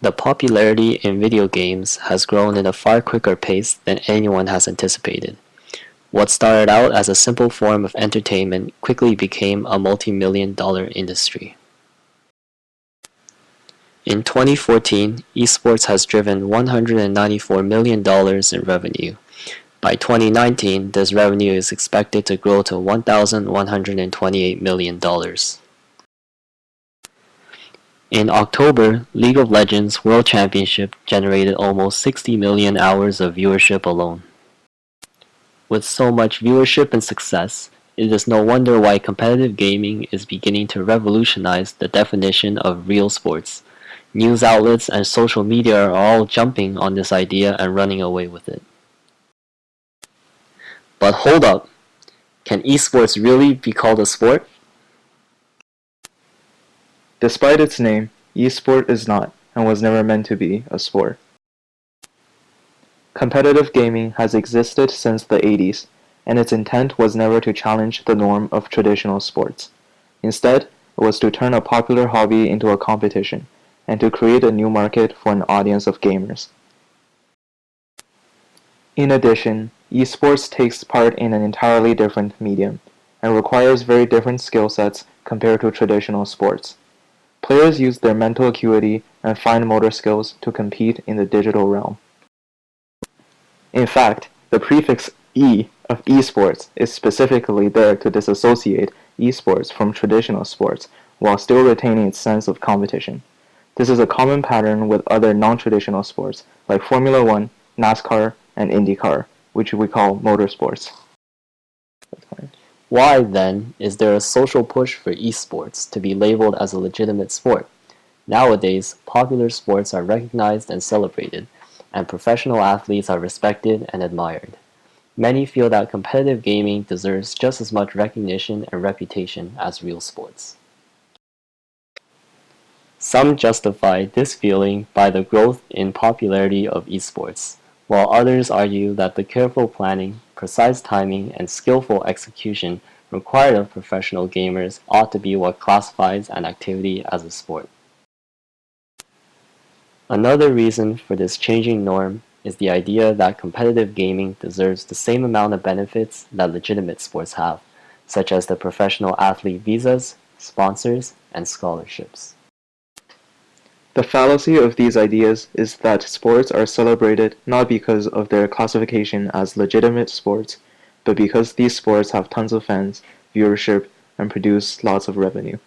The popularity in video games has grown at a far quicker pace than anyone has anticipated. What started out as a simple form of entertainment quickly became a multi-million-dollar industry. In 2014, esports has driven $194 million in revenue. By 2019, this revenue is expected to grow to $1,128 million. In October, League of Legends World Championship generated almost 60 million hours of viewership alone. With so much viewership and success, it is no wonder why competitive gaming is beginning to revolutionize the definition of real sports. News outlets and social media are all jumping on this idea and running away with it. But hold up, can esports really be called a sport? Despite its name, esport is not, and was never meant to be, a sport. Competitive gaming has existed since the 80s, and its intent was never to challenge the norm of traditional sports. Instead, it was to turn a popular hobby into a competition, and to create a new market for an audience of gamers. In addition, esports takes part in an entirely different medium, and requires very different skill sets compared to traditional sports. Players use their mental acuity and fine motor skills to compete in the digital realm. In fact, the prefix "e" of esports is specifically there to disassociate esports from traditional sports while still retaining its sense of competition. This is a common pattern with other non-traditional sports like Formula One, NASCAR, and IndyCar, which we call motorsports. Why, then, is there a social push for esports to be labeled as a legitimate sport? Nowadays, popular sports are recognized and celebrated, and professional athletes are respected and admired. Many feel that competitive gaming deserves just as much recognition and reputation as real sports. Some justify this feeling by the growth in popularity of esports, while others argue that the careful planning, precise timing, and skillful execution required of professional gamers ought to be what classifies an activity as a sport. Another reason for this changing norm is the idea that competitive gaming deserves the same amount of benefits that legitimate sports have, such as the professional athlete visas, sponsors, and scholarships. The fallacy of these ideas is that sports are celebrated not because of their classification as legitimate sports, but because these sports have tons of fans, viewership, and produce lots of revenue.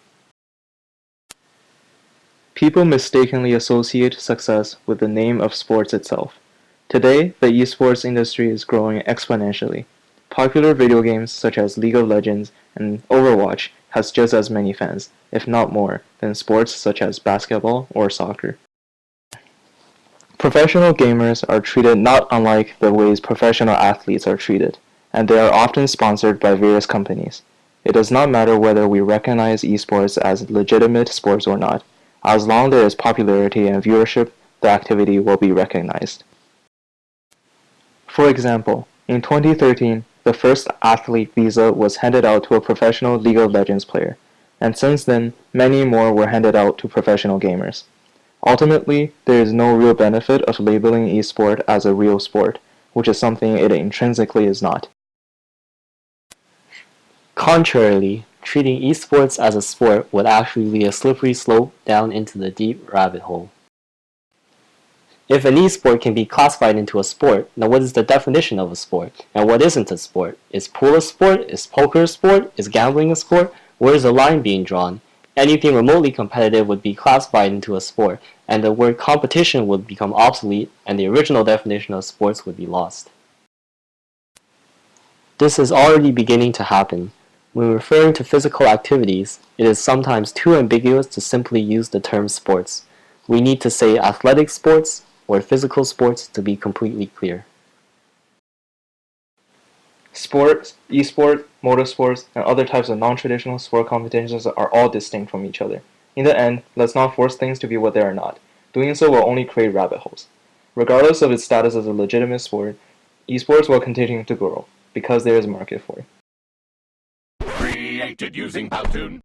People mistakenly associate success with the name of sports itself. Today, the esports industry is growing exponentially. Popular video games such as League of Legends and Overwatch has just as many fans, if not more, than sports such as basketball or soccer. Professional gamers are treated not unlike the ways professional athletes are treated, and they are often sponsored by various companies. It does not matter whether we recognize esports as legitimate sports or not. As long as there is popularity and viewership, the activity will be recognized. For example, in 2013, the first athlete visa was handed out to a professional League of Legends player, and since then, many more were handed out to professional gamers. Ultimately, there is no real benefit of labeling esport as a real sport, which is something it intrinsically is not. Contrarily, treating esports as a sport would actually be a slippery slope down into the deep rabbit hole. If an esport can be classified into a sport, then what is the definition of a sport? And what isn't a sport? Is pool a sport? Is poker a sport? Is gambling a sport? Where is the line being drawn? Anything remotely competitive would be classified into a sport, and the word competition would become obsolete, and the original definition of sports would be lost. This is already beginning to happen. When referring to physical activities, it is sometimes too ambiguous to simply use the term sports. We need to say athletic sports or physical sports to be completely clear. Sports, esport, motorsports, and other types of non-traditional sport competitions are all distinct from each other. In the end, let's not force things to be what they are not. Doing so will only create rabbit holes. Regardless of its status as a legitimate sport, esports will continue to grow, because there is a market for it. Created using Powtoon.